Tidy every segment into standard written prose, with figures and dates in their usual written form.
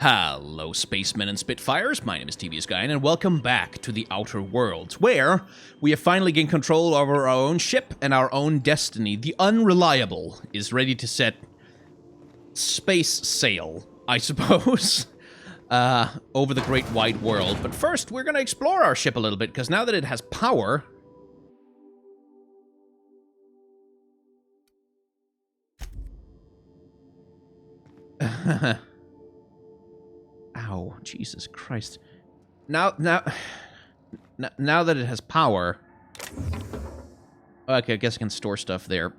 Hello, spacemen and spitfires. My name is TVS Guy, and welcome back to the Outer Worlds, where we have finally gained control over our own ship and our own destiny. The Unreliable is ready to set space sail, I suppose, over the great wide world. But first, we're going to explore our ship a little bit, because now that it has power... Ow, Jesus Christ. Now that it has power... Okay, I guess I can store stuff there.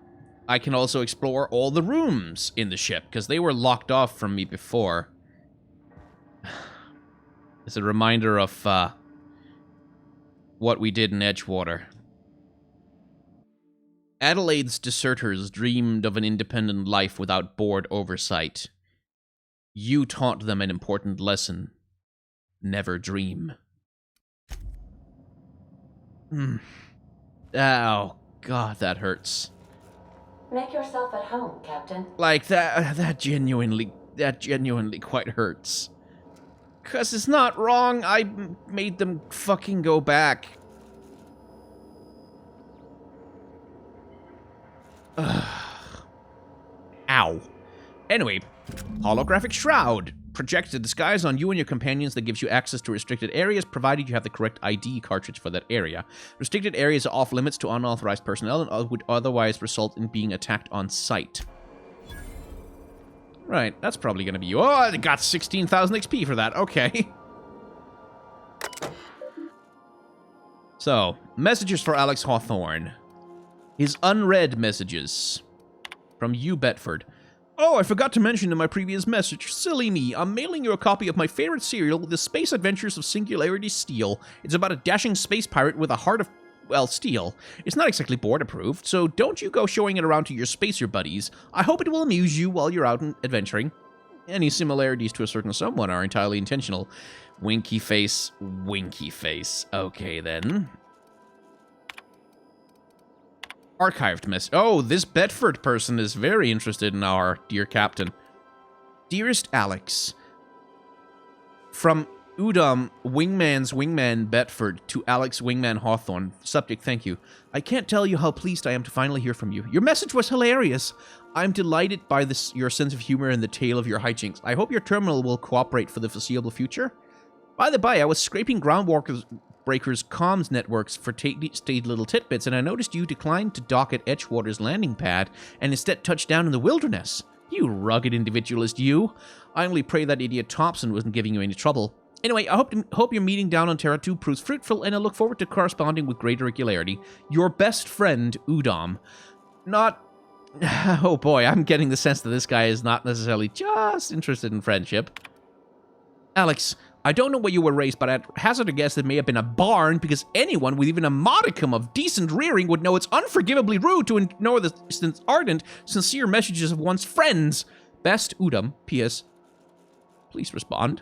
I can also explore all the rooms in the ship, because they were locked off from me before. It's a reminder of, what we did in Edgewater. Adelaide's deserters dreamed of an independent life without board oversight. You taught them an important lesson. Never dream. Oh, God, that hurts. Make yourself at home, Captain. Like, that genuinely quite hurts. 'Cause it's not wrong, I made them fucking go back. Ow. Anyway, holographic shroud. Projects a disguise on you and your companions that gives you access to restricted areas, provided you have the correct ID cartridge for that area. Restricted areas are off limits to unauthorized personnel and would otherwise result in being attacked on sight. Right, that's probably gonna be you. Oh, I got 16,000 XP for that. Okay. So, messages for Alex Hawthorne. His unread messages. From you, Bedford. Oh, I forgot to mention in my previous message. Silly me. I'm mailing you a copy of my favorite serial, The Space Adventures of Singularity Steel. It's about a dashing space pirate with a heart of, well, steel. It's not exactly board-approved, so don't you go showing it around to your spacer buddies. I hope it will amuse you while you're out adventuring. Any similarities to a certain someone are entirely intentional. Winky face, winky face. Okay, then. Archived message. Oh, this Bedford person is very interested in our dear captain. Dearest Alex, from Udom, Wingman's Wingman Bedford, to Alex Wingman Hawthorne. Subject, thank you. I can't tell you how pleased I am to finally hear from you. Your message was hilarious. I'm delighted by your sense of humor and the tale of your hijinks. I hope your terminal will cooperate for the foreseeable future. By the by, I was scraping Groundbreaker's comms networks for tasty little tidbits, and I noticed you declined to dock at Edgewater's landing pad and instead touched down in the wilderness. You rugged individualist, you. I only pray that idiot Thompson wasn't giving you any trouble. Anyway, I hope your meeting down on Terra 2 proves fruitful, and I look forward to corresponding with greater regularity. Your best friend, Udom. Not... Oh boy, I'm getting the sense that this guy is not necessarily just interested in friendship. Alex, I don't know where you were raised, but I'd hazard a guess it may have been a barn, because anyone with even a modicum of decent rearing would know it's unforgivably rude to ignore the ardent, sincere messages of one's friends. Best, Udom. P.S. Please respond.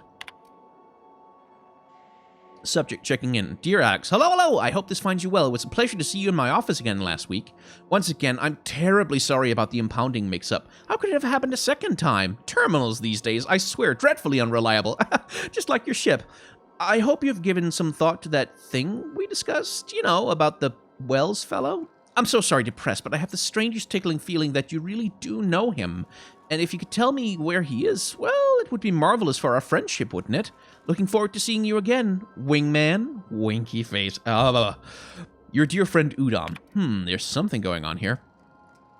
Subject checking in. Dear Alex, hello. I hope this finds you well. It was a pleasure to see you in my office again last week. Once again, I'm terribly sorry about the impounding mix-up. How could it have happened a second time? Terminals these days, I swear, dreadfully unreliable. Just like your ship. I hope you've given some thought to that thing we discussed, you know, about the Wells fellow. I'm so sorry to press, but I have the strangest tickling feeling that you really do know him. And if you could tell me where he is, well, it would be marvelous for our friendship, wouldn't it? Looking forward to seeing you again, Wingman. Winky face. Your dear friend Udom. There's something going on here.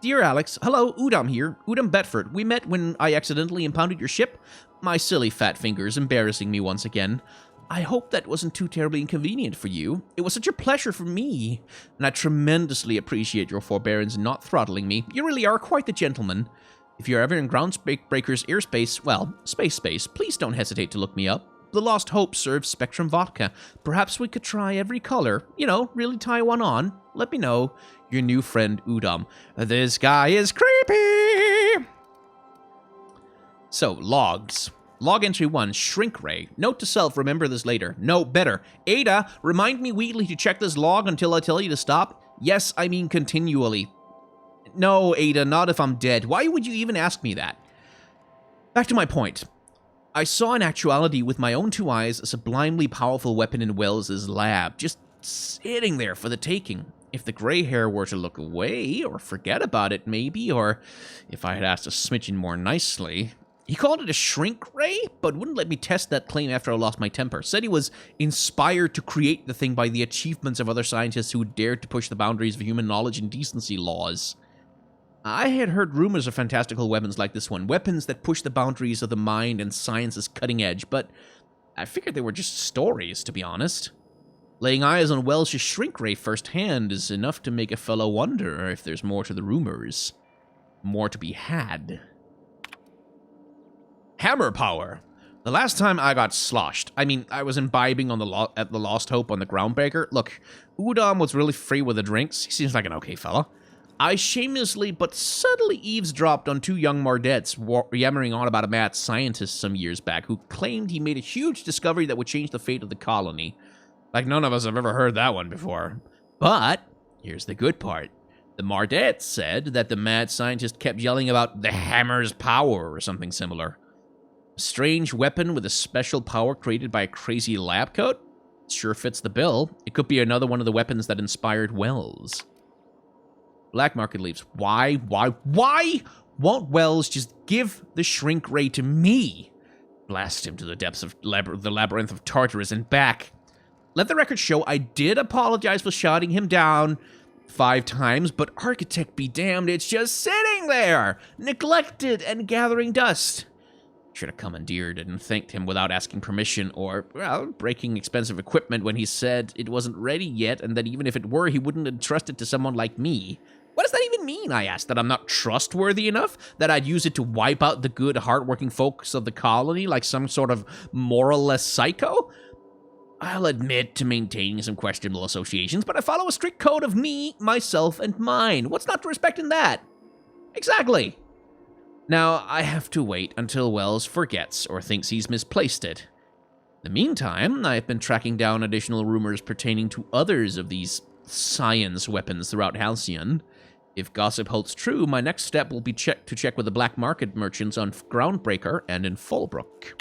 Dear Alex, hello, Udom here. Udom Bedford. We met when I accidentally impounded your ship. My silly fat fingers embarrassing me once again. I hope that wasn't too terribly inconvenient for you. It was such a pleasure for me, and I tremendously appreciate your forbearance in not throttling me. You really are quite the gentleman. If you're ever in Groundbreaker's airspace, well, space, please don't hesitate to look me up. The Lost Hope serves Spectrum Vodka. Perhaps we could try every color. You know, really tie one on. Let me know. Your new friend, Udom. This guy is creepy! So, logs. Log entry 1, Shrink Ray. Note to self, remember this later. No, better. Ada, remind me weekly to check this log until I tell you to stop. Yes, I mean continually. No, Ada, not if I'm dead. Why would you even ask me that? Back to my point. I saw in actuality with my own 2 eyes a sublimely powerful weapon in Wells's lab, just sitting there for the taking. If the gray hair were to look away, or forget about it maybe, or if I had asked a smidgen more nicely. He called it a shrink ray, but wouldn't let me test that claim after I lost my temper. Said he was inspired to create the thing by the achievements of other scientists who dared to push the boundaries of human knowledge and decency laws. I had heard rumors of fantastical weapons like this one, weapons that push the boundaries of the mind and science's cutting edge, but I figured they were just stories, to be honest. Laying eyes on Welsh's shrink ray firsthand is enough to make a fellow wonder if there's more to the rumors. More to be had. Hammer power. The last time I got sloshed, I was imbibing on at the Lost Hope on the Groundbreaker. Look, Udom was really free with the drinks. He seems like an okay fella. I shamelessly but subtly eavesdropped on 2 young Mardettes yammering on about a mad scientist some years back who claimed he made a huge discovery that would change the fate of the colony. Like none of us have ever heard that one before. But here's the good part. The Mardettes said that the mad scientist kept yelling about the hammer's power or something similar. A strange weapon with a special power created by a crazy lab coat? Sure fits the bill. It could be another one of the weapons that inspired Wells. Black market leaves. Why won't Wells just give the shrink ray to me? Blast him to the depths of the labyrinth of Tartarus and back. Let the record show I did apologize for shutting him down 5 times, but architect be damned, it's just sitting there, neglected and gathering dust. Should have commandeered it and thanked him without asking permission, or, well, breaking expensive equipment when he said it wasn't ready yet, and that even if it were, he wouldn't entrust it to someone like me. What does that even mean, I asked? That I'm not trustworthy enough? That I'd use it to wipe out the good, hardworking folks of the colony like some sort of moralless psycho? I'll admit to maintaining some questionable associations, but I follow a strict code of me, myself, and mine. What's not to respect in that? Exactly. Now, I have to wait until Wells forgets or thinks he's misplaced it. In the meantime, I've been tracking down additional rumors pertaining to others of these science weapons throughout Halcyon. If gossip holds true, my next step will be to check with the black market merchants on Groundbreaker and in Fallbrook.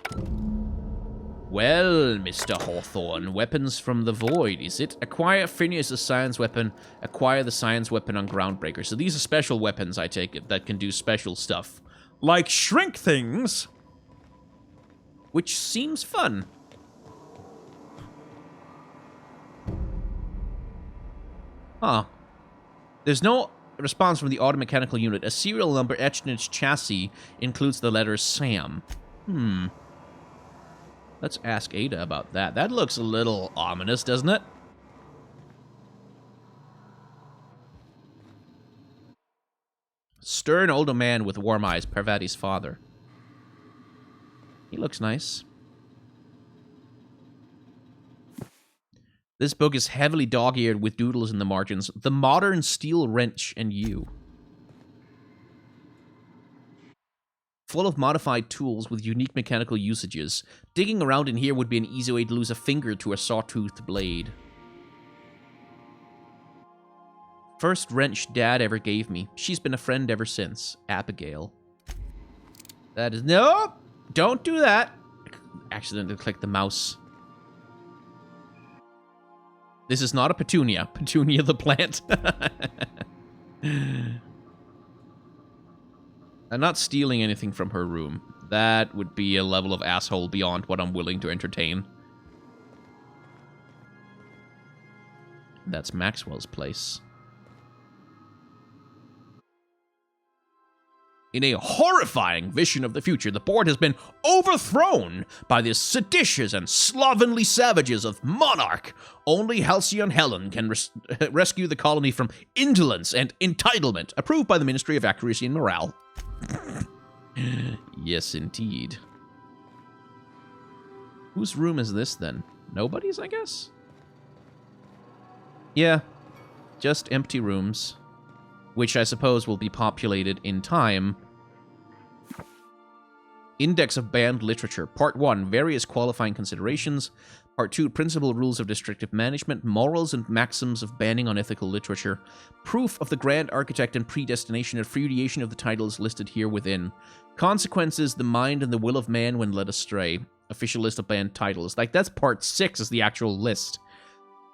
Well, Mr. Hawthorne, weapons from the void, is it? Acquire Phineas' science weapon, acquire the science weapon on Groundbreaker. So these are special weapons, I take it, that can do special stuff. Like shrink things! Which seems fun. Huh. There's no response from the automechanical unit. A serial number etched in its chassis includes the letter SAM. Let's ask Ada about that. That looks a little ominous, doesn't it? Stern older man with warm eyes, Parvati's father. He looks nice. This book is heavily dog-eared with doodles in the margins. The modern steel wrench and you. Full of modified tools with unique mechanical usages. Digging around in here would be an easy way to lose a finger to a sawtoothed blade. First wrench Dad ever gave me. She's been a friend ever since. Abigail. That is... Nope! Don't do that! Accidentally click the mouse. This is not a petunia. Petunia the plant. I'm not stealing anything from her room. That would be a level of asshole beyond what I'm willing to entertain. That's Maxwell's place. In a horrifying vision of the future, the board has been overthrown by the seditious and slovenly savages of Monarch. Only Halcyon Helen can rescue the colony from indolence and entitlement, approved by the Ministry of Accuracy and Morale. Yes, indeed. Whose room is this, then? Nobody's, I guess? Yeah, just empty rooms. Which I suppose will be populated in time. Index of Banned Literature. Part 1, Various Qualifying Considerations. Part 2, Principal Rules of Destructive Management, Morals and Maxims of Banning Unethical Literature. Proof of the Grand Architect and Predestination and Refutation of the titles listed here within. Consequences, the mind and the will of man when led astray. Official list of banned titles. Like, that's part 6 is the actual list.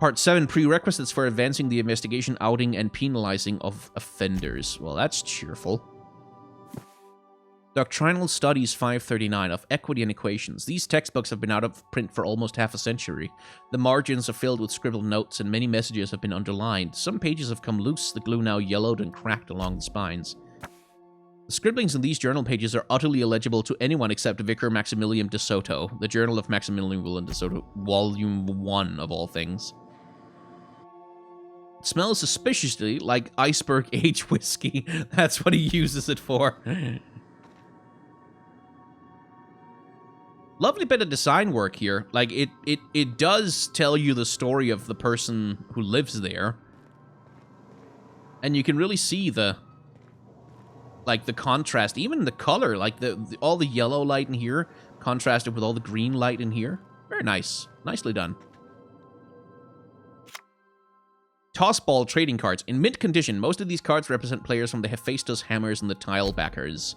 Part 7, Prerequisites for advancing the investigation, outing, and penalizing of offenders. Well, that's cheerful. Doctrinal Studies 539 of Equity and Equations. These textbooks have been out of print for almost half a century. The margins are filled with scribbled notes and many messages have been underlined. Some pages have come loose, the glue now yellowed and cracked along the spines. The scribblings in these journal pages are utterly illegible to anyone except Vicar Maximilian de Soto, the Journal of Maximilian William de Soto, Volume 1 of all things. It smells suspiciously like iceberg aged whiskey. That's what he uses it for. Lovely bit of design work here. Like, it does tell you the story of the person who lives there. And you can really see the, like, the contrast. Even the color, like, all the yellow light in here contrasted with all the green light in here. Very nice. Nicely done. Tossball trading cards. In mint condition, most of these cards represent players from the Hephaestus Hammers and the Tilebackers.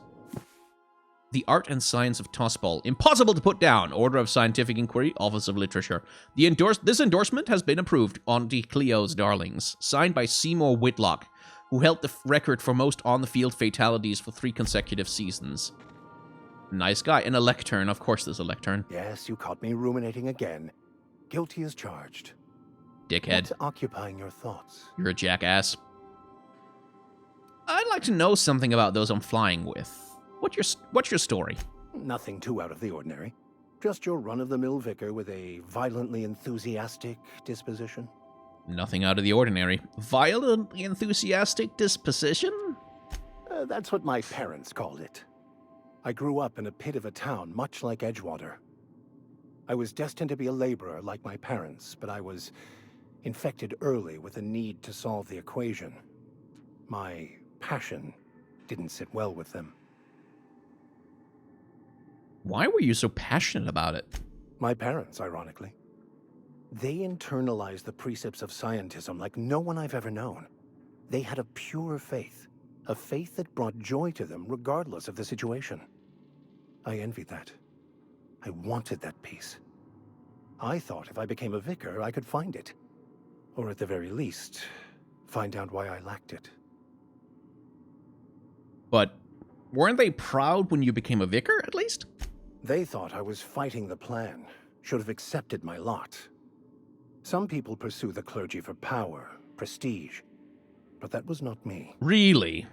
The Art and Science of Tossball. Impossible to put down. Order of Scientific Inquiry, Office of Literature. This endorsement has been approved on De Cleo's Darlings. Signed by Seymour Whitlock, who held the record for most on-the-field fatalities for 3 consecutive seasons. Nice guy. And a lectern. Of course there's a lectern. Yes, you caught me ruminating again. Guilty as charged. Dickhead. What's occupying your thoughts? You're a jackass. I'd like to know something about those I'm flying with. What's your story? Nothing too out of the ordinary. Just your run-of-the-mill vicar with a violently enthusiastic disposition. Nothing out of the ordinary. Violently enthusiastic disposition? That's what my parents called it. I grew up in a pit of a town much like Edgewater. I was destined to be a laborer like my parents, but I was infected early with a need to solve the equation. My passion didn't sit well with them. Why were you so passionate about it? My parents, ironically. They internalized the precepts of scientism like no one I've ever known. They had a pure faith, a faith that brought joy to them regardless of the situation. I envied that. I wanted that peace. I thought if I became a vicar, I could find it. Or at the very least, find out why I lacked it. But weren't they proud when you became a vicar, at least? They thought I was fighting the plan, should have accepted my lot. Some people pursue the clergy for power, prestige, but that was not me. Really?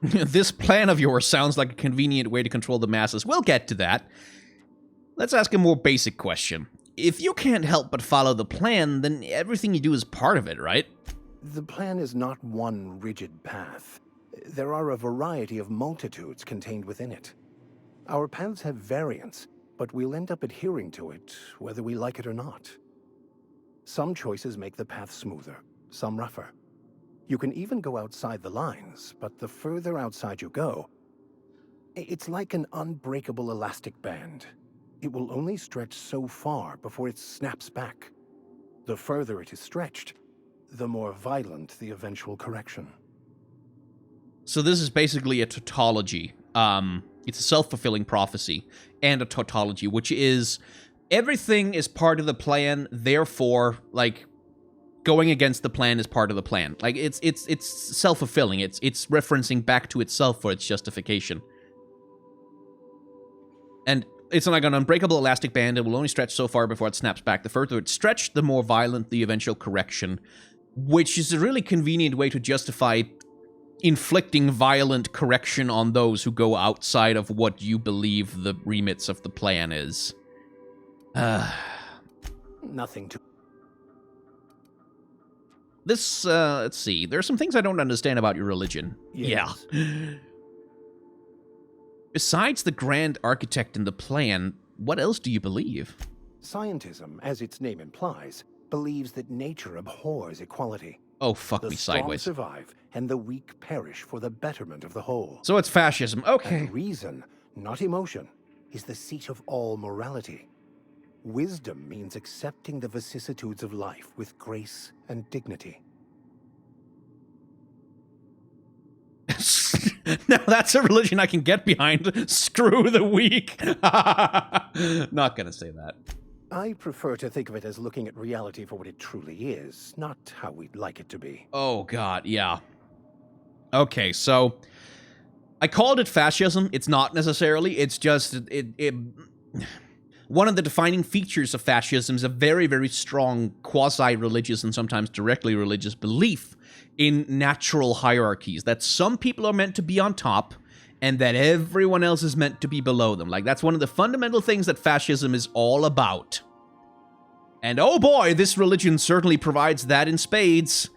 This plan of yours sounds like a convenient way to control the masses. We'll get to that. Let's ask a more basic question. If you can't help but follow the plan, then everything you do is part of it, right? The plan is not one rigid path. There are a variety of multitudes contained within it. Our paths have variance, but we'll end up adhering to it, whether we like it or not. Some choices make the path smoother, some rougher. You can even go outside the lines, but the further outside you go, it's like an unbreakable elastic band. It will only stretch so far before it snaps back. The further it is stretched, the more violent the eventual correction. So this is basically a tautology. It's a self-fulfilling prophecy and a tautology, which is everything is part of the plan, therefore, like, going against the plan is part of the plan. Like, it's self-fulfilling. It's referencing back to itself for its justification. And it's like an unbreakable elastic band. It will only stretch so far before it snaps back. The further it's stretched, the more violent the eventual correction, which is a really convenient way to justify inflicting violent correction on those who go outside of what you believe the remits of the plan is. Nothing to... This, let's see. There are some things I don't understand about your religion. Yes. Yeah. Besides the grand architect and the plan, what else do you believe? Scientism, as its name implies, believes that nature abhors equality. Oh, fuck me The strong sideways. survive, and the weak perish for the betterment of the whole. So it's fascism. Okay. And reason, not emotion, is the seat of all morality. Wisdom means accepting the vicissitudes of life with grace and dignity. Now that's a religion I can get behind. Screw the weak. Not gonna say that. I prefer to think of it as looking at reality for what it truly is, not how we'd like it to be. Oh god, yeah. Okay, so I called it fascism. It's not necessarily. It's just one of the defining features of fascism is a very, very strong quasi-religious and sometimes directly religious belief in natural hierarchies, that some people are meant to be on top and that everyone else is meant to be below them. Like, that's one of the fundamental things that fascism is all about. And oh boy, this religion certainly provides that in spades.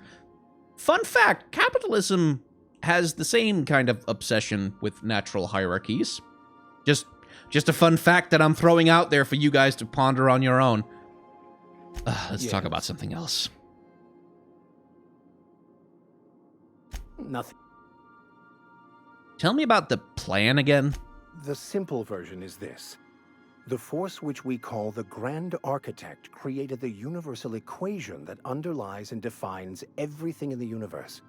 Fun fact, capitalism has the same kind of obsession with natural hierarchies. Just a fun fact that I'm throwing out there for you guys to ponder on your own. Let's talk about something else. Nothing. Tell me about the plan again. The simple version is this. The force which we call the Grand Architect created the universal equation that underlies and defines everything in the universe.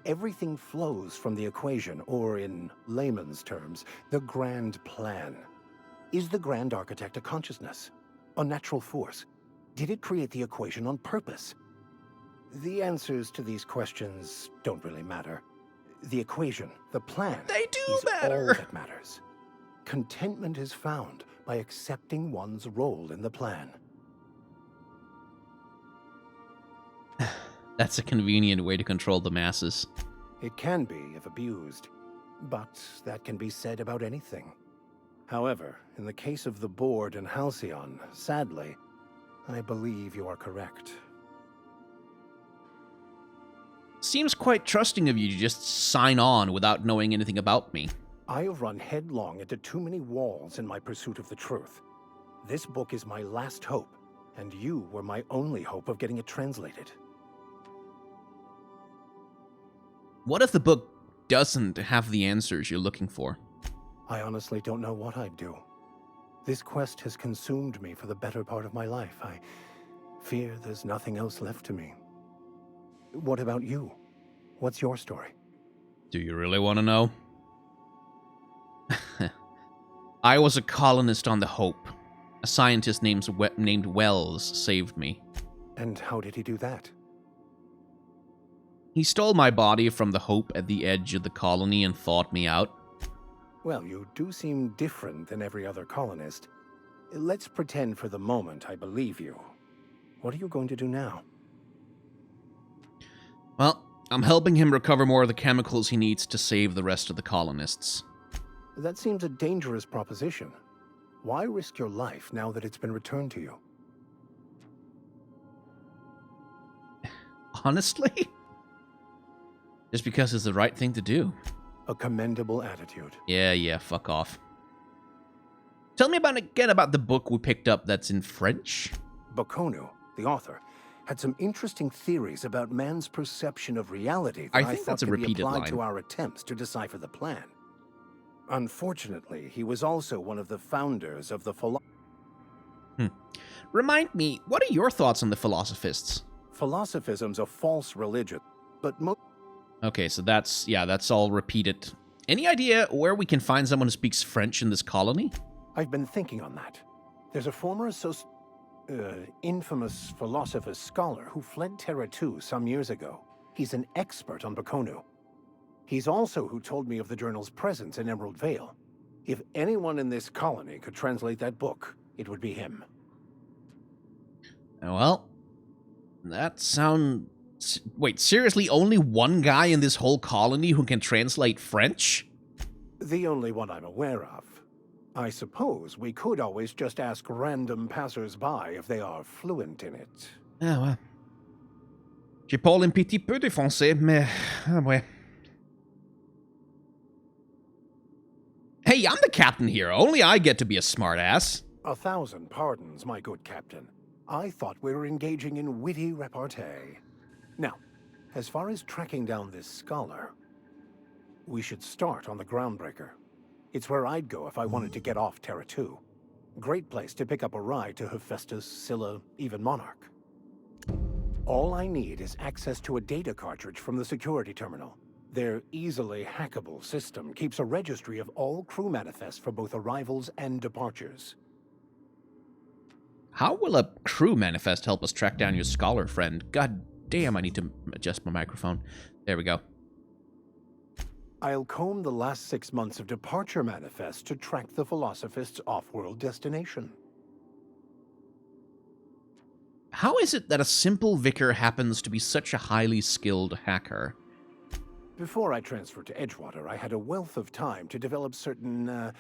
Everything flows from the equation, or in layman's terms, the grand plan. Is the Grand Architect a consciousness? A natural force? Did it create the equation on purpose? The answers to these questions don't really matter. The equation, the plan, They do is matter. all that matters. Contentment is found by accepting one's role in the plan. That's a convenient way to control the masses. It can be if abused, but that can be said about anything. However, in the case of the board and Halcyon, sadly, I believe you are correct. Seems quite trusting of you to just sign on without knowing anything about me. I have run headlong into too many walls in my pursuit of the truth. This book is my last hope, and you were my only hope of getting it translated. What if the book doesn't have the answers you're looking for? I honestly don't know what I'd do. This quest has consumed me for the better part of my life. I fear there's nothing else left to me. What about you? What's your story? Do you really want to know? I was a colonist on the Hope. A scientist named Wells saved me. And how did he do that? He stole my body from the Hope at the edge of the colony and thawed me out. Well, you do seem different than every other colonist. Let's pretend for the moment I believe you. What are you going to do now? Well, I'm helping him recover more of the chemicals he needs to save the rest of the colonists. That seems a dangerous proposition. Why risk your life now that it's been returned to you? Honestly? Just because it's the right thing to do. A commendable attitude. Yeah, fuck off. Tell me about the book we picked up that's in French. Baconu, the author, had some interesting theories about man's perception of reality that I I think thought that's a could be repeated applied line. to our attempts to decipher the plan. Unfortunately, he was also one of the founders of the Remind me, what are your thoughts on the philosophists? Philosophism's a false religion, but Okay, so that's all repeated. Any idea where we can find someone who speaks French in this colony? I've been thinking on that. There's a former infamous philosopher scholar who fled Terra 2 some years ago. He's an expert on Baconu. He's also who told me of the journal's presence in Emerald Vale. If anyone in this colony could translate that book, it would be him. Well, that sounds... Wait, seriously, only one guy in this whole colony who can translate French? The only one I'm aware of. I suppose we could always just ask random passers-by if they are fluent in it. Ah ouais. Je parle un petit peu de français, mais... Ah ouais. Hey, I'm the captain here. Only I get to be a smartass. 1,000 pardons, my good captain. I thought we were engaging in witty repartee. Now, As far as tracking down this scholar, we should start on the Groundbreaker. It's where I'd go if I wanted to get off Terra 2. Great place to pick up a ride to Hephaestus, Scylla, even Monarch. All I need is access to a data cartridge from the security terminal. Their easily hackable system keeps a registry of all crew manifests for both arrivals and departures. How will a crew manifest help us track down your scholar friend? God damn, I need to adjust my microphone. There we go. I'll comb the last 6 months of departure manifests to track the Philosophist's off-world destination. How is it that a simple vicar happens to be such a highly skilled hacker? Before I transferred to Edgewater, I had a wealth of time to develop certain,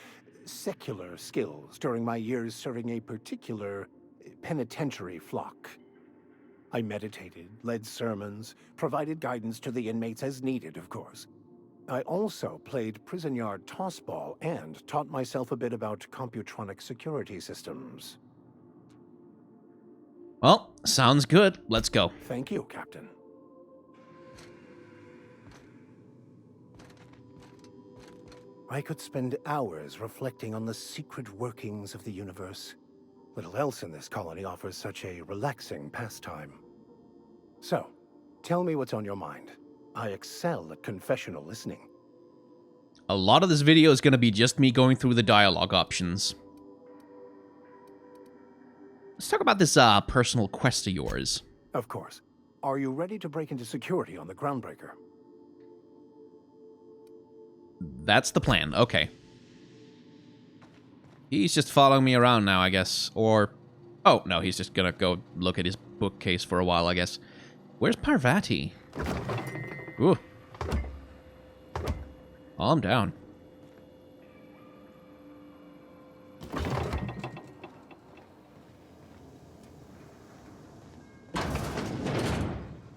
secular skills during my years serving a particular penitentiary flock. I meditated, led sermons, provided guidance to the inmates as needed, of course. I also played prison yard tossball and taught myself a bit about computronic security systems. Well, sounds good. Let's go. Thank you, Captain. I could spend hours reflecting on the secret workings of the universe. Little else in this colony offers such a relaxing pastime. So, tell me what's on your mind. I excel at confessional listening. A lot of this video is going to be just me going through the dialogue options. Let's talk about this personal quest of yours. Of course. Are you ready to break into security on the Groundbreaker? That's the plan. Okay. He's just following me around now, I guess. Or... oh, no, he's just gonna go look at his bookcase for a while, I guess. Where's Parvati? Ooh. Calm down.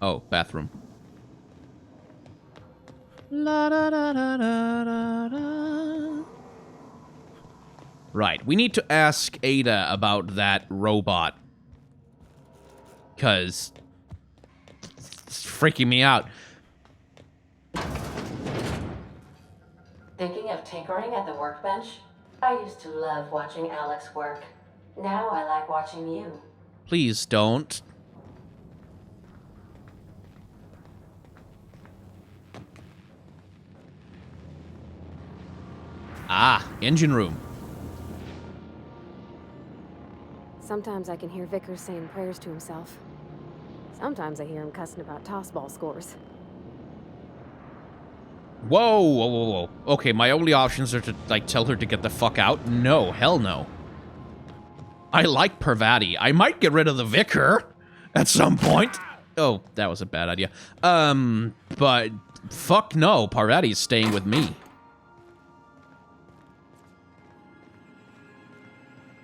Oh, bathroom. La da da da da da da. Right, we need to ask Ada about that robot. 'Cause it's freaking me out. Thinking of tinkering at the workbench? I used to love watching Alex work. Now I like watching you. Please don't. Ah, engine room. Sometimes I can hear Vickers saying prayers to himself. Sometimes I hear him cussing about tossball scores. Whoa, whoa, whoa, whoa. Okay, my only options are to, like, tell her to get the fuck out? No, hell no. I like Parvati. I might get rid of the vicar at some point. Oh, that was a bad idea. But fuck no, Parvati's staying with me.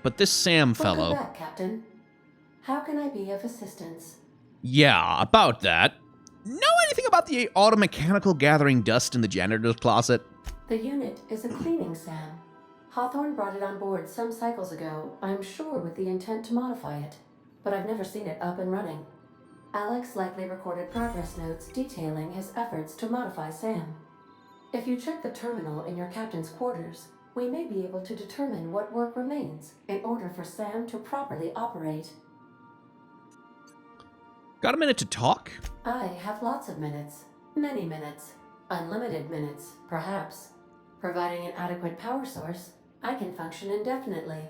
But this Sam fellow... Welcome back, Captain. How can I be of assistance? Yeah, about that. Know anything about the automechanical gathering dust in the janitor's closet? The unit is a cleaning SAM. Hawthorne brought it on board some cycles ago, I'm sure with the intent to modify it. But I've never seen it up and running. Alex likely recorded progress notes detailing his efforts to modify SAM. If you check the terminal in your captain's quarters, we may be able to determine what work remains in order for SAM to properly operate. Got a minute to talk? I have lots of minutes. Many minutes. Unlimited minutes, perhaps. Providing an adequate power source, I can function indefinitely.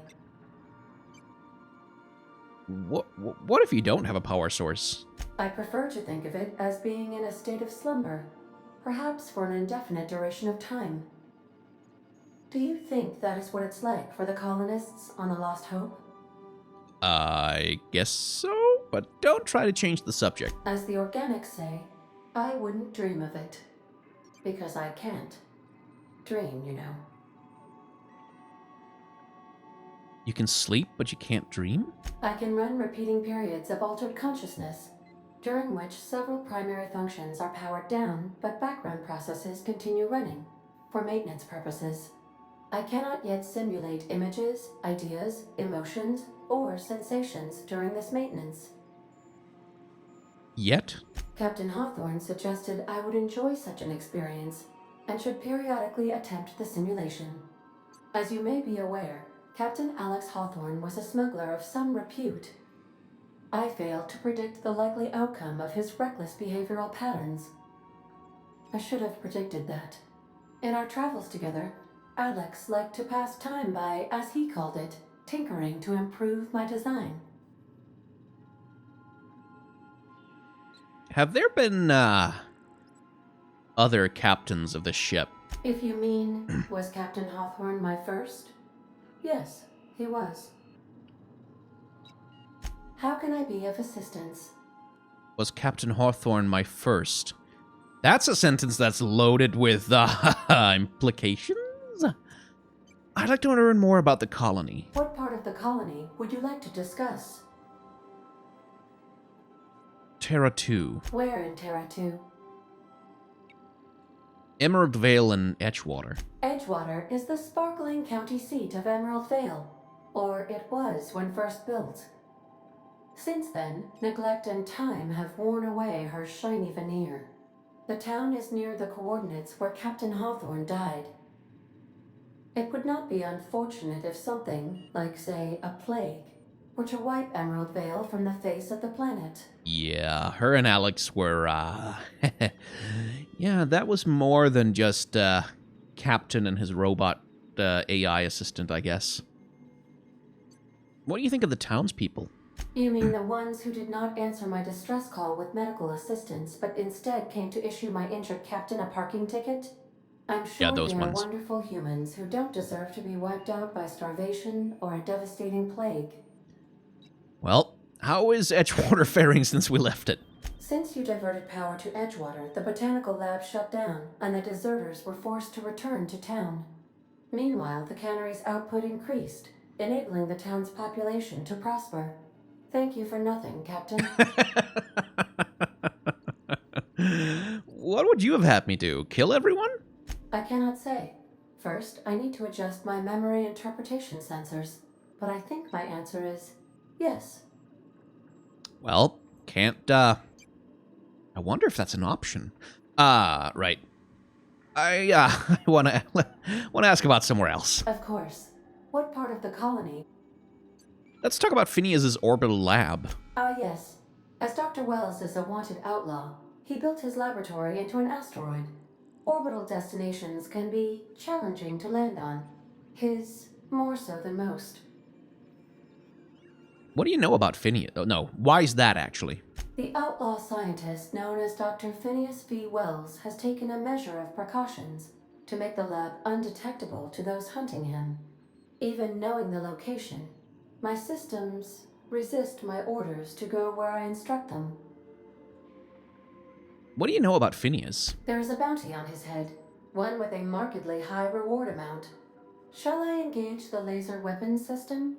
What if you don't have a power source? I prefer to think of it as being in a state of slumber, perhaps for an indefinite duration of time. Do you think that is what it's like for the colonists on the Lost Hope? I guess so, but don't try to change the subject. As the organics say, I wouldn't dream of it. Because I can't. Dream, you know. You can sleep, but you can't dream? I can run repeating periods of altered consciousness, during which several primary functions are powered down, but background processes continue running, for maintenance purposes. I cannot yet simulate images, ideas, emotions, or sensations during this maintenance. Yet? Captain Hawthorne suggested I would enjoy such an experience and should periodically attempt the simulation. As you may be aware, Captain Alex Hawthorne was a smuggler of some repute. I failed to predict the likely outcome of his reckless behavioral patterns. I should have predicted that. In our travels together, Alex liked to pass time by, as he called it, tinkering to improve my design. Have there been, other captains of the ship? If you mean, was Captain Hawthorne my first? Yes, he was. How can I be of assistance? Was Captain Hawthorne my first? That's a sentence that's loaded with, implications? I'd like to learn more about the colony. What part of the colony would you like to discuss? Terra 2. Where in Terra 2? Emerald Vale and Edgewater. Edgewater is the sparkling county seat of Emerald Vale, or it was when first built. Since then, neglect and time have worn away her shiny veneer. The town is near the coordinates where Captain Hawthorne died. It would not be unfortunate if something, like say a plague, were to wipe Emerald Vale from the face of the planet. Yeah, her and Alex were, yeah, that was more than just, Captain and his robot, AI assistant, I guess. What do you think of the townspeople? You mean the ones who did not answer my distress call with medical assistance, but instead came to issue my injured captain a parking ticket? I'm sure Yeah, those they are ones. wonderful humans who don't deserve to be wiped out by starvation or a devastating plague. Well, how is Edgewater faring since we left it? Since you diverted power to Edgewater, the botanical lab shut down, and the deserters were forced to return to town. Meanwhile, the cannery's output increased, enabling the town's population to prosper. Thank you for nothing, Captain. What would you have had me do? Kill everyone? I cannot say. First, I need to adjust my memory interpretation sensors, but I think my answer is yes. Well, can't, I wonder if that's an option. Right. I wanna ask about somewhere else. Of course. What part of the colony? Let's talk about Phineas's orbital lab. Yes. As Dr. Wells is a wanted outlaw, he built his laboratory into an asteroid. Orbital destinations can be challenging to land on. His more so than most. What do you know about Phineas? Oh, no, why is that, actually? The outlaw scientist known as Dr. Phineas V. Wells has taken a measure of precautions to make the lab undetectable to those hunting him. Even knowing the location, my systems resist my orders to go where I instruct them. What do you know about Phineas? There is a bounty on his head, one with a markedly high reward amount. Shall I engage the laser weapons system?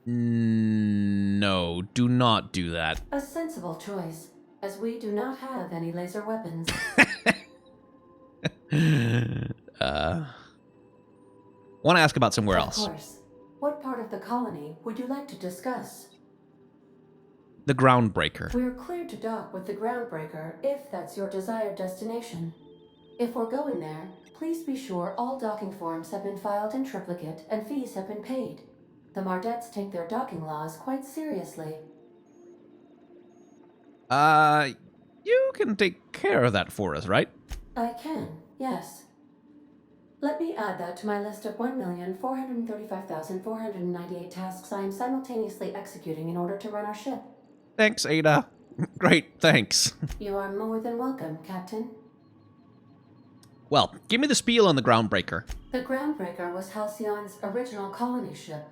No, do not do that. A sensible choice, as we do not have any laser weapons. Want to ask about somewhere else. Of course. What part of the colony would you like to discuss? The Groundbreaker. We're cleared to dock with the Groundbreaker if that's your desired destination. If we're going there, please be sure all docking forms have been filed in triplicate and fees have been paid. The Mardettes take their docking laws quite seriously. You can take care of that for us, right? I can, yes. Let me add that to my list of 1,435,498 tasks I am simultaneously executing in order to run our ship. Thanks, Ada. Great, thanks. You are more than welcome, Captain. Well, give me the spiel on the Groundbreaker. The Groundbreaker was Halcyon's original colony ship.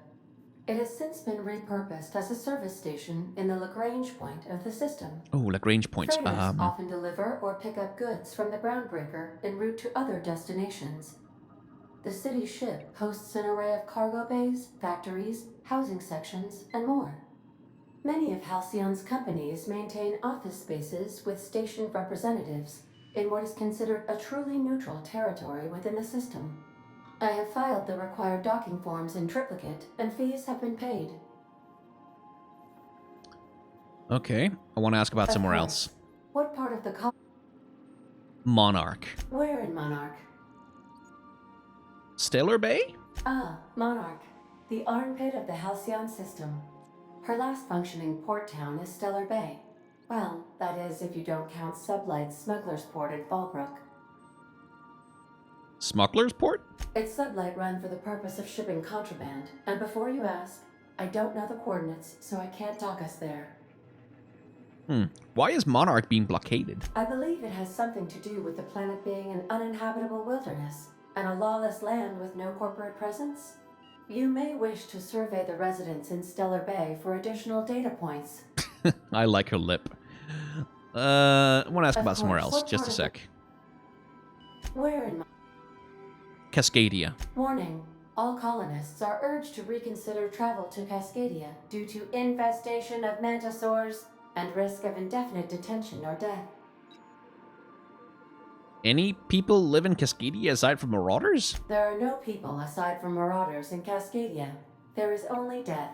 It has since been repurposed as a service station in the Lagrange point of the system. Oh, Lagrange points. Traders often deliver or pick up goods from the Groundbreaker en route to other destinations. The city ship hosts an array of cargo bays, factories, housing sections, and more. Many of Halcyon's companies maintain office spaces with stationed representatives in what is considered a truly neutral territory within the system. I have filed the required docking forms in triplicate, and fees have been paid. Okay, I want to ask about Of somewhere course. else. What part of the Monarch. Where in Monarch? Stellar Bay? Ah, Monarch. The armpit of the Halcyon system. Her last functioning port town is Stellar Bay. Well, that is if you don't count Sublight's Smuggler's Port at Fallbrook. Smuggler's Port? It's Sublight run for the purpose of shipping contraband, and before you ask, I don't know the coordinates, so I can't dock us there. Why is Monarch being blockaded? I believe it has something to do with the planet being an uninhabitable wilderness, and a lawless land with no corporate presence. You may wish to survey the residents in Stellar Bay for additional data points. I like her lip. I want to ask about somewhere else. What Just a part sec. Where in Cascadia. Warning. All colonists are urged to reconsider travel to Cascadia due to infestation of mantisaurs and risk of indefinite detention or death. Any people live in Cascadia aside from marauders? There are no people aside from marauders in Cascadia. There is only death.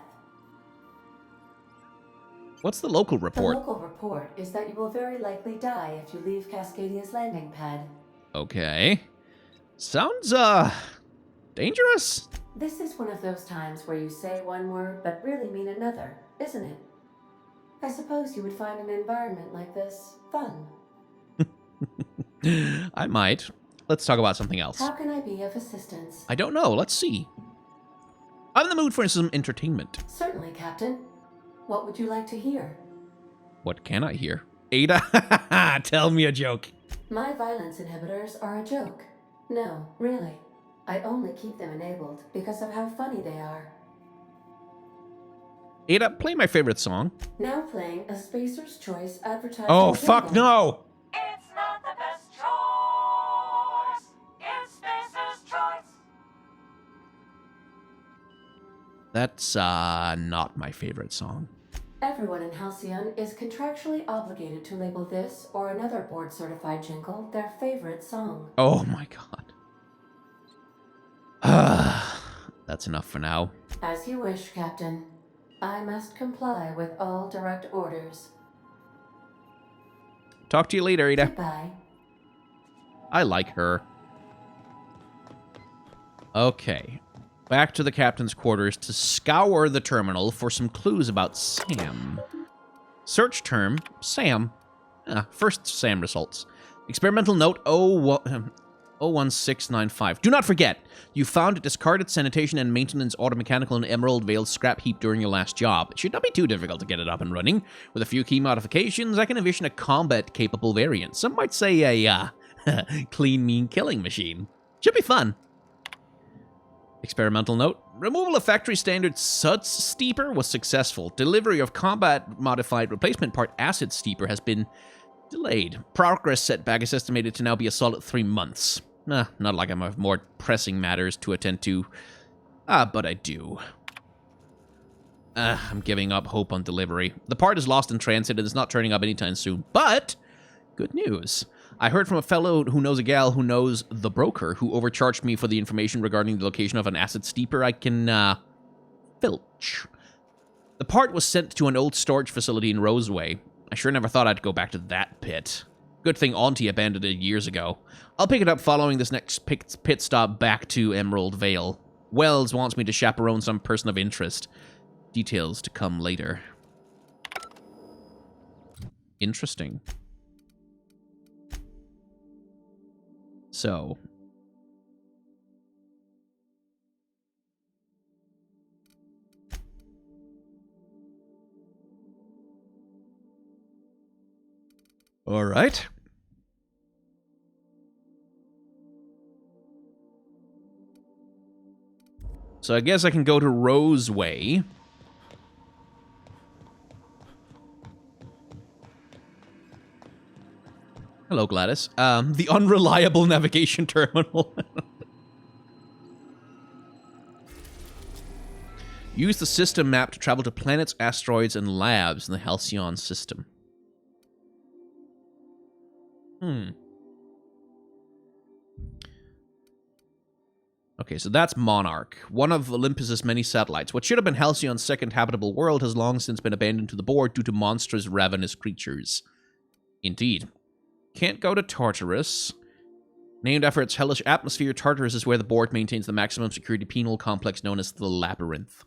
What's the local The report? local report is that you will very likely die if you leave Cascadia's landing pad. Okay. Sounds, dangerous? This is one of those times where you say one word but really mean another, isn't it? I suppose you would find an environment like this fun. I might. Let's talk about something else. How can I be of assistance? I don't know. Let's see. I'm in the mood for some entertainment. Certainly, Captain. What would you like to hear? What can I hear? Ada, tell me a joke. My violence inhibitors are a joke. No, really. I only keep them enabled because of how funny they are. Ada, play my favorite song. Now playing a Spacer's Choice advertising. Oh, fuck jingle. no! It's not the best choice. It's Spacer's choice. That's, not my favorite song. Everyone in Halcyon is contractually obligated to label this or another board-certified jingle their favorite song. Oh my god. That's enough for now. As you wish, Captain. I must comply with all direct orders. Talk to you later, Ada. Goodbye. I like her. Okay. Back to the captain's quarters to scour the terminal for some clues about Sam. Search term, Sam. First Sam results. Experimental note 01695. Do not forget, you found a discarded sanitation and maintenance automechanical in Emerald Vale scrap heap during your last job. It should not be too difficult to get it up and running. With a few key modifications, I can envision a combat-capable variant. Some might say a, clean, mean killing machine. Should be fun. Experimental note. Removal of factory standard Suds Steeper was successful. Delivery of combat-modified replacement part Acid Steeper has been delayed. Progress setback is estimated to now be a solid 3 months. Not like I have more pressing matters to attend to. But I do. I'm giving up hope on delivery. The part is lost in transit and is not turning up anytime soon. But, good news. I heard from a fellow who knows a gal who knows the broker who overcharged me for the information regarding the location of an acid steeper I can, filch. The part was sent to an old storage facility in Roseway. I sure never thought I'd go back to that pit. Good thing Auntie abandoned it years ago. I'll pick it up following this next pit stop back to Emerald Vale. Wells wants me to chaperone some person of interest. Details to come later. Interesting. So. All right. So I guess I can go to Roseway. Hello, Gladys. The Unreliable navigation terminal. Use the system map to travel to planets, asteroids, and labs in the Halcyon system. Okay, so that's Monarch, one of Olympus's many satellites. What should have been Halcyon's second habitable world has long since been abandoned to the board due to monstrous, ravenous creatures. Indeed. Can't go to Tartarus. Named after its hellish atmosphere, Tartarus is where the board maintains the maximum security penal complex known as the Labyrinth.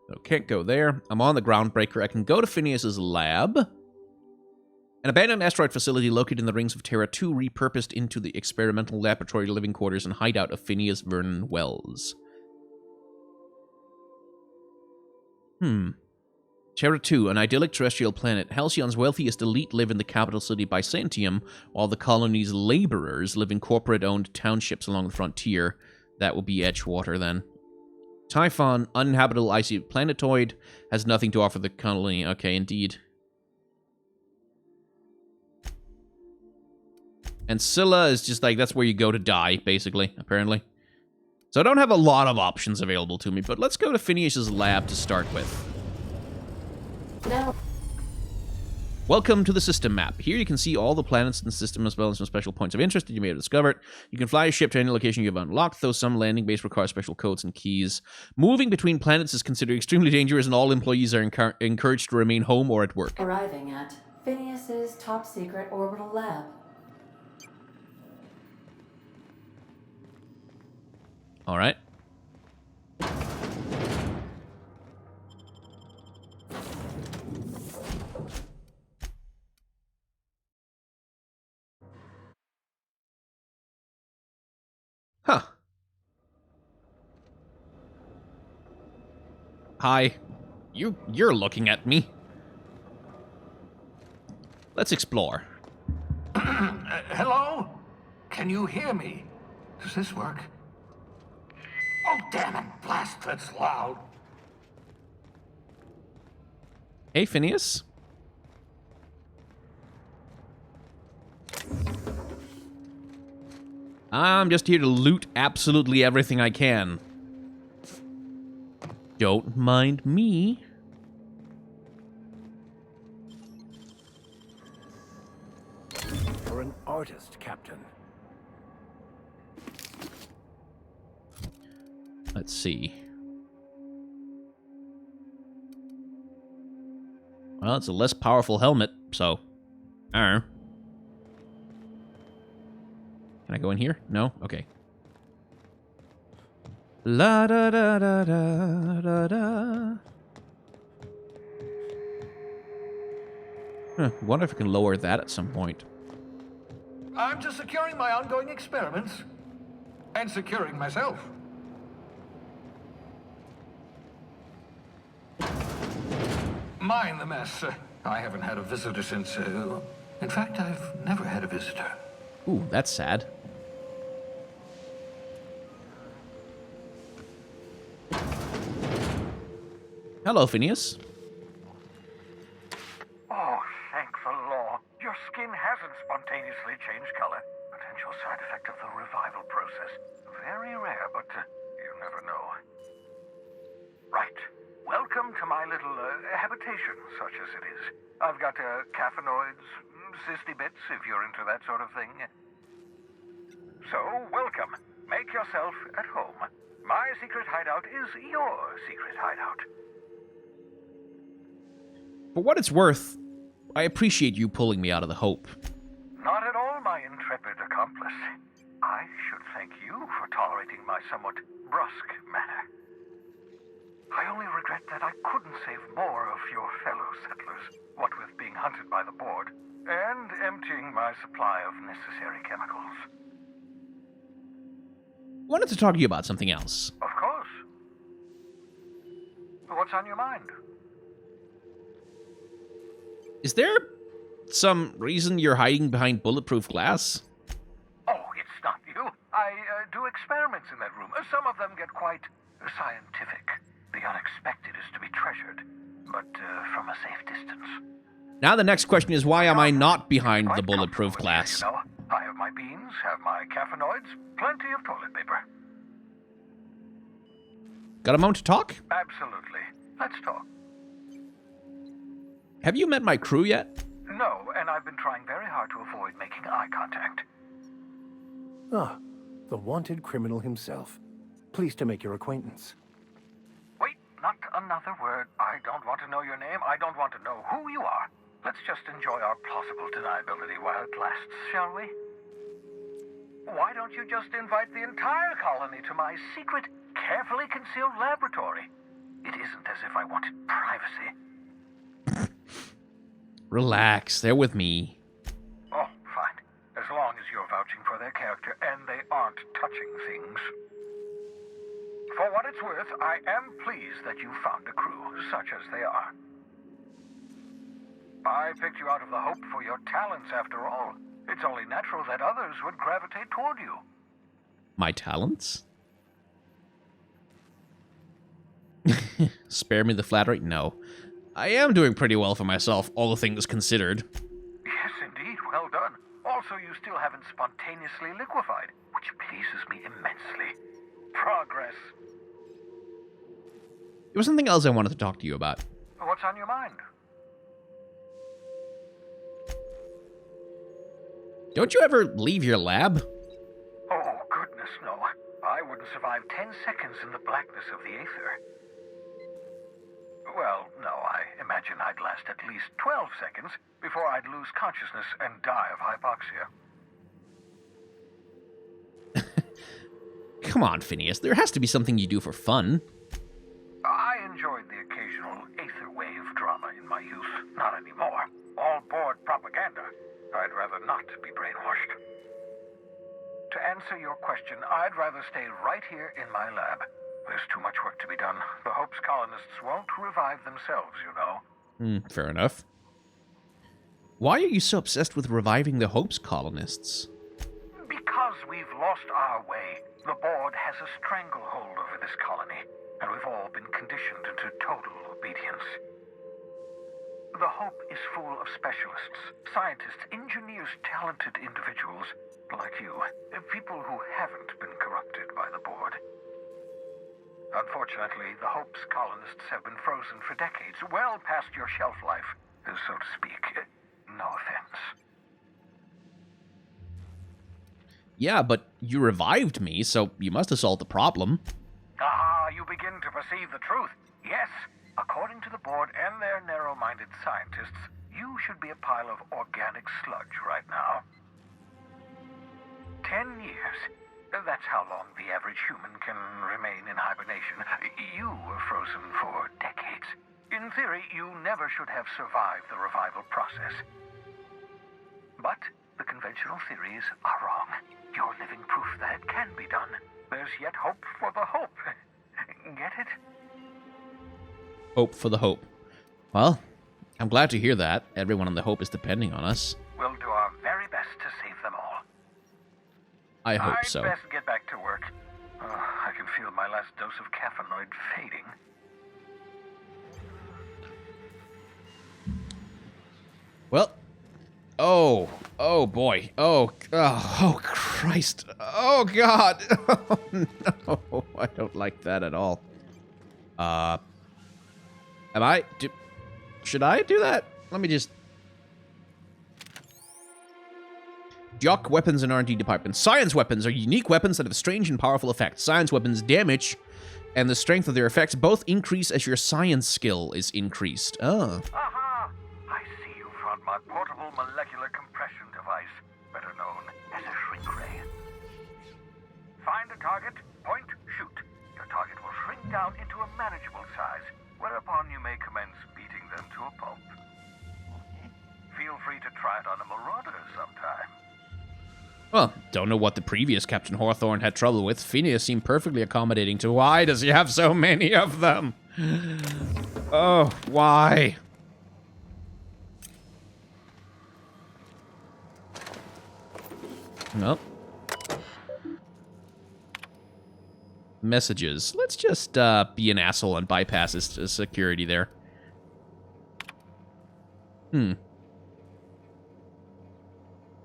So can't go there. I'm on the Groundbreaker. I can go to Phineas's lab. An abandoned asteroid facility located in the Rings of Terra 2 repurposed into the experimental laboratory, living quarters, and hideout of Phineas Vernon Wells. Terra 2, an idyllic terrestrial planet. Halcyon's wealthiest elite live in the capital city Byzantium, while the colony's laborers live in corporate-owned townships along the frontier. That will be Edgewater, then. Typhon, uninhabitable icy planetoid, has nothing to offer the colony. Okay, indeed. And Scylla is just like, that's where you go to die, basically, apparently. So I don't have a lot of options available to me, but let's go to Phineas's lab to start with. Now, Welcome to the system map. Here you can see all the planets in the system as well as some special points of interest that you may have discovered. You can fly a ship to any location you have unlocked, though some landing base requires special codes and keys. Moving between planets is considered extremely dangerous and all employees are encouraged to remain home or at work. arriving at Phineas's top secret orbital lab. Alright. Huh. Hi. You're looking at me. Let's explore. Hello? Can you hear me? Does this work? Oh, damn it! Blast, that's loud. Hey, Phineas. I'm just here to loot absolutely everything I can. Don't mind me. You're an artist, Captain. Let's see. Well, it's a less powerful helmet, so... Can I go in here? No? Okay. La da da da da da da. Wonder if I can lower that at some point. I'm just securing my ongoing experiments. And securing myself. Mind the mess. I haven't had a visitor since... in fact, I've never had a visitor. Ooh, that's sad. Hello, Phineas. Oh, thank the law. Your skin hasn't spontaneously changed color. Potential side effect of the revival process. Very rare, but you never know. Right. Welcome to my little habitation, such as it is. I've got caffeinoids, cysty bits, if you're into that sort of thing. So, welcome. Make yourself at home. My secret hideout is your secret hideout. For what it's worth, I appreciate you pulling me out of the Hope. Not at all, my intrepid accomplice. I should thank you for tolerating my somewhat brusque manner. I only regret that I couldn't save more of your fellow settlers, what with being hunted by the board, and emptying my supply of necessary chemicals. Wanted to talk to you about something else. Of course. What's on your mind? Is there some reason you're hiding behind bulletproof glass? Oh, it's not you. I do experiments in that room. Some of them get quite scientific. The unexpected is to be treasured, but from a safe distance. Now the next question is, why am I not behind Quite the bulletproof comfortable here, glass? you know. I have my beans, have my caffeinoids, plenty of toilet paper. Got a moment to talk? Absolutely. Let's talk. Have you met my crew yet? No, and I've been trying very hard to avoid making eye contact. Ah, the wanted criminal himself. Pleased to make your acquaintance. Wait, not another word. I don't want to know your name. I don't want to know who you are. Let's just enjoy our plausible deniability while it lasts, shall we? Why don't you just invite the entire colony to my secret, carefully concealed laboratory? It isn't as if I wanted privacy. Relax, they're with me. Oh, fine. As long as you're vouching for their character and they aren't touching things. For what it's worth, I am pleased that you found a crew, such as they are. I picked you out of the hope for your talents, after all. It's only natural that others would gravitate toward you. My talents? Spare me the flattery? No. I am doing pretty well for myself, all things considered. Yes, indeed. Well done. Also, you still haven't spontaneously liquefied, which pleases me immensely. Progress. There was something else I wanted to talk to you about. What's on your mind? Don't you ever leave your lab? Oh, goodness, no. I wouldn't survive 10 seconds in the blackness of the aether. Well, no, I imagine I'd last at least 12 seconds before I'd lose consciousness and die of hypoxia. Come on, Phineas. There has to be something you do for fun. I enjoyed the occasional aether wave drama in my youth. Not anymore. All board propaganda. I'd rather not be brainwashed. To answer your question, I'd rather stay right here in my lab. There's too much work to be done. The Hope's colonists won't revive themselves, you know. Fair enough. Why are you so obsessed with reviving the Hope's colonists? Because we've lost our way. The board has a stranglehold over this colony, and we've all been conditioned into total obedience. The Hope is full of specialists, scientists, engineers, talented individuals like you, people who haven't been corrupted by the board. Unfortunately, the Hope's colonists have been frozen for decades, well past your shelf life, so to speak. No offense. Yeah, but you revived me, so you must have solved the problem. Ah, you begin to perceive the truth. Yes, according to the board and their narrow-minded scientists, you should be a pile of organic sludge right now. 10 years. That's how long the average human can remain in hibernation. You were frozen for decades. In theory, you never should have survived the revival process. But the conventional theories are wrong. You're living proof that it can be done. There's yet hope for the Hope. Get it? Hope for the Hope. Well, I'm glad to hear that. Everyone on the Hope is depending on us. We'll do our very best to save them all. I hope so. I'd best get back to work. I can feel my last dose of caffeinoid fading. Well, oh boy, oh Christ, oh God, oh no, I don't like that at all. Should I do that? Let me just. Jock Weapons and R&D Department. Science weapons are unique weapons that have strange and powerful effects. Science weapons damage and the strength of their effects both increase as your science skill is increased. Oh. Aha! I see you found my portable molecular compression device, better known as a shrink ray. Find a target, point, shoot. Your target will shrink down into a manageable size, whereupon you may commence beating them to a pulp. Feel free to try it on a marauder sometime. Well, don't know what the previous Captain Hawthorne had trouble with. Phineas seemed perfectly accommodating to why does he have so many of them? Oh, why? Well. Messages. Let's just be an asshole and bypass his security there.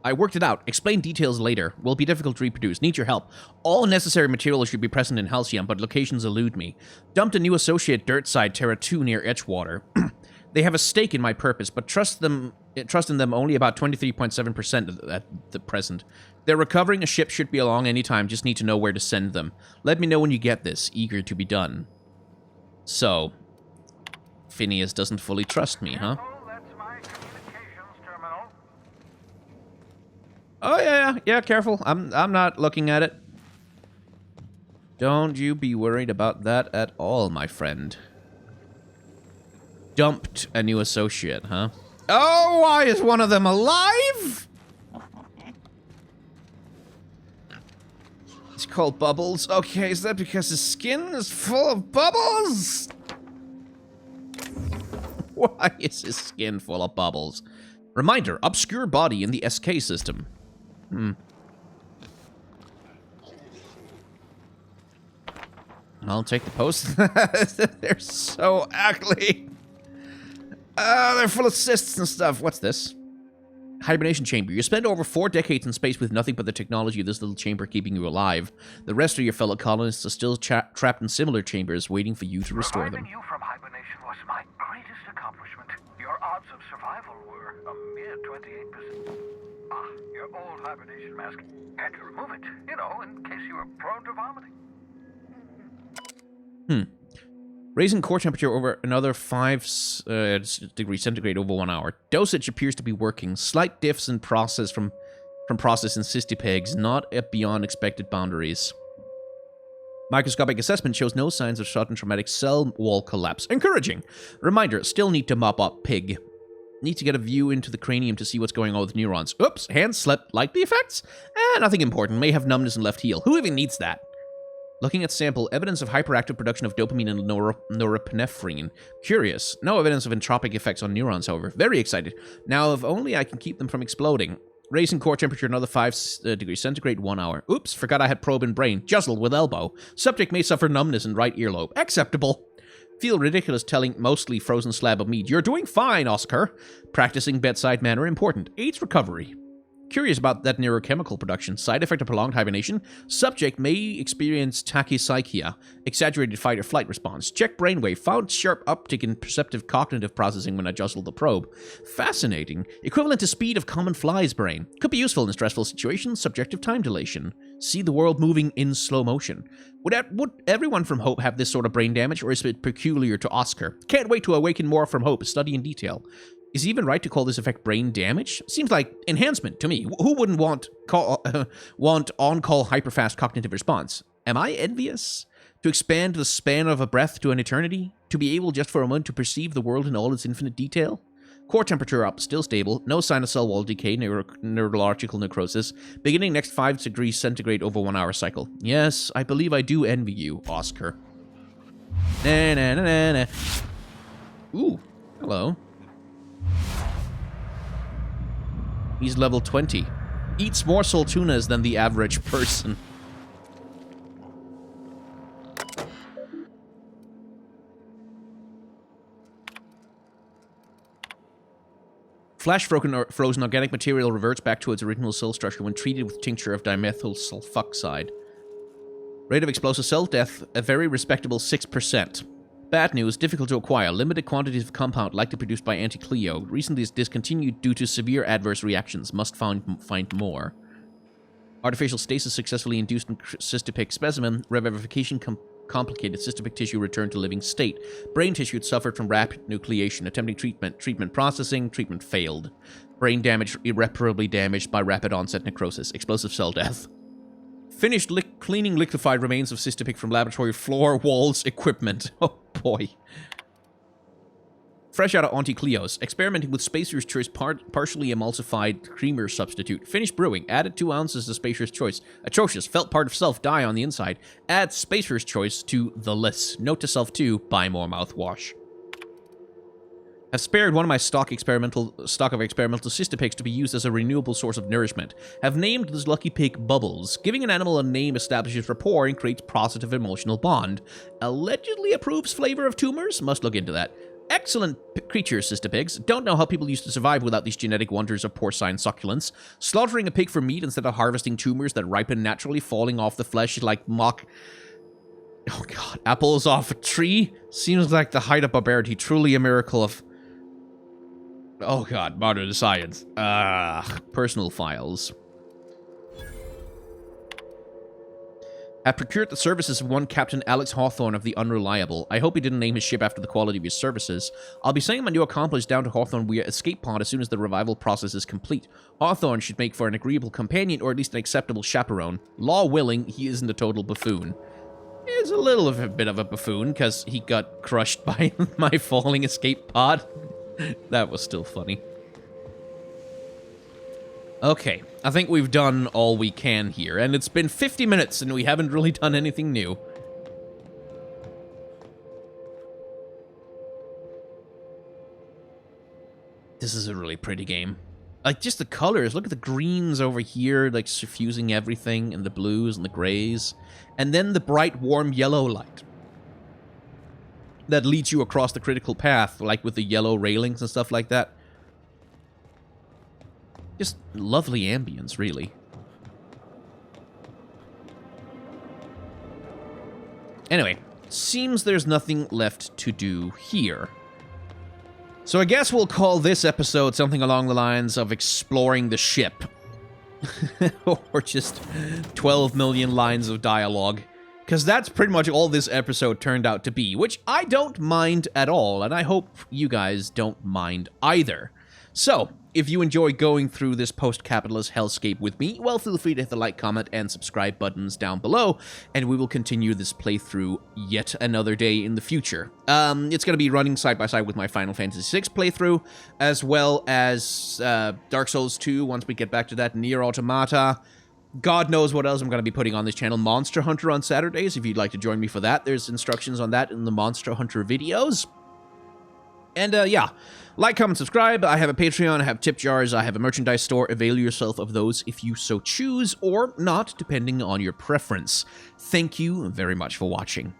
I worked it out. Explain details later. Will be difficult to reproduce. Need your help. All necessary materials should be present in Halcyon, but locations elude me. Dumped a new associate dirt side Terra 2 near Etchwater. They have a stake in my purpose, but trust in them only about 23.7% at the present. They're recovering a ship, should be along any time, just need to know where to send them. Let me know when you get this, eager to be done. So, Phineas doesn't fully trust me, huh? Oh, that's my communications terminal. Oh, yeah, careful. I'm not looking at it. Don't you be worried about that at all, my friend. Dumped a new associate, huh? Oh, why is one of them alive? It's called Bubbles. Okay, is that because his skin is full of bubbles? Why is his skin full of bubbles? Reminder, obscure body in the SK system. I'll take the post. They're so ugly. They're full of cysts and stuff. What's this? Hibernation chamber. You spend over 4 decades in space with nothing but the technology of this little chamber keeping you alive. The rest of your fellow colonists are still trapped in similar chambers, waiting for you to restore them. Reviving you from hibernation was my greatest accomplishment. Your odds of survival were a mere 28%. Your old hibernation mask. Had to remove it, you know, in case you were prone to vomiting. Raising core temperature over another 5 degrees centigrade over 1 hour. Dosage appears to be working. Slight diffs in process from process in cystipegs, not beyond expected boundaries. Microscopic assessment shows no signs of sudden traumatic cell wall collapse. Encouraging. Reminder, still need to mop up pig. Need to get a view into the cranium to see what's going on with neurons. Oops, hand slipped. Like the effects? Nothing important. May have numbness in left heel. Who even needs that? Looking at sample, evidence of hyperactive production of dopamine and norepinephrine. Curious. No evidence of entropic effects on neurons, however. Very excited. Now, if only I can keep them from exploding. Raising core temperature another 5 degrees centigrade, 1 hour. Oops, forgot I had probe in brain. Juzzled with elbow. Subject may suffer numbness in right earlobe. Acceptable. Feel ridiculous telling mostly frozen slab of meat. You're doing fine, Oscar. Practicing bedside manner important. AIDS recovery. Curious about that neurochemical production. Side effect of prolonged hibernation. Subject may experience tachypsychia. Exaggerated fight or flight response. Check brainwave. Found sharp uptick in perceptive cognitive processing when I jostled the probe. Fascinating. Equivalent to speed of common fly's brain. Could be useful in stressful situations. Subjective time dilation. See the world moving in slow motion. Would everyone from Hope have this sort of brain damage, or is it peculiar to Oscar? Can't wait to awaken more from Hope. Study in detail. Is it even right to call this effect brain damage? Seems like enhancement to me. Who wouldn't want on-call hyperfast cognitive response? Am I envious? To expand the span of a breath to an eternity? To be able just for a moment to perceive the world in all its infinite detail? Core temperature up, still stable. No sign of cell wall decay, neurological necrosis. Beginning next 5 degrees centigrade over 1 hour cycle. Yes, I believe I do envy you, Oscar. Na. Ooh, hello. He's level 20. Eats more saltunas than the average person. Frozen organic material reverts back to its original cell structure when treated with tincture of dimethyl sulfoxide. Rate of explosive cell death, a very respectable 6%. Bad news, difficult to acquire. Limited quantities of compound likely produced by Anti-Cleo. Recently discontinued due to severe adverse reactions. Must find more. Artificial stasis successfully induced in cystopig specimen. Revivification complicated. Cystopig tissue returned to living state. Brain tissue had suffered from rapid nucleation. Attempting treatment. Treatment processing. Treatment failed. Brain damage irreparably damaged by rapid onset necrosis. Explosive cell death. Finished cleaning liquefied remains of cystopig from laboratory floor, walls, equipment. Oh boy. Fresh out of Anti-Cleos. Experimenting with Spacer's Choice partially emulsified creamer substitute. Finished brewing. Added 2 ounces to Spacer's Choice. Atrocious. Felt part of self die on the inside. Add Spacer's Choice to the list. Note to self too. Buy more mouthwash. Have spared one of my stock of experimental cystopigs to be used as a renewable source of nourishment. Have named this lucky pig Bubbles. Giving an animal a name establishes rapport and creates positive emotional bond. Allegedly approves flavor of tumors? Must look into that. Excellent creatures, cystopigs. Don't know how people used to survive without these genetic wonders of porcine succulence. Slaughtering a pig for meat instead of harvesting tumors that ripen naturally, falling off the flesh like oh god, apples off a tree? Seems like the height of barbarity. Truly a miracle of Oh god, modern science. Personal files. Have procured the services of one Captain Alex Hawthorne of the Unreliable. I hope he didn't name his ship after the quality of his services. I'll be sending my new accomplice down to Hawthorne via escape pod as soon as the revival process is complete. Hawthorne should make for an agreeable companion, or at least an acceptable chaperone. Law willing, he isn't a total buffoon. He's a little of a bit of a buffoon, because he got crushed by my falling escape pod. That was still funny. Okay, I think we've done all we can here, and it's been 50 minutes and we haven't really done anything new. This is a really pretty game. Like, just the colors, look at the greens over here, like, suffusing everything, and the blues and the grays. And then the bright, warm yellow light that leads you across the critical path, like with the yellow railings and stuff like that. Just lovely ambience, really. Anyway, seems there's nothing left to do here. So I guess we'll call this episode something along the lines of exploring the ship. Or just 12 million lines of dialogue. Because that's pretty much all this episode turned out to be, which I don't mind at all, and I hope you guys don't mind either. So, if you enjoy going through this post-capitalist hellscape with me, well, feel free to hit the like, comment, and subscribe buttons down below, and we will continue this playthrough yet another day in the future. It's going to be running side by side with my Final Fantasy VI playthrough, as well as Dark Souls 2, once we get back to that, Nier Automata. God knows what else I'm going to be putting on this channel. Monster Hunter on Saturdays, if you'd like to join me for that. There's instructions on that in the Monster Hunter videos. And, yeah, like, comment, subscribe. I have a Patreon, I have tip jars, I have a merchandise store. Avail yourself of those if you so choose, or not, depending on your preference. Thank you very much for watching.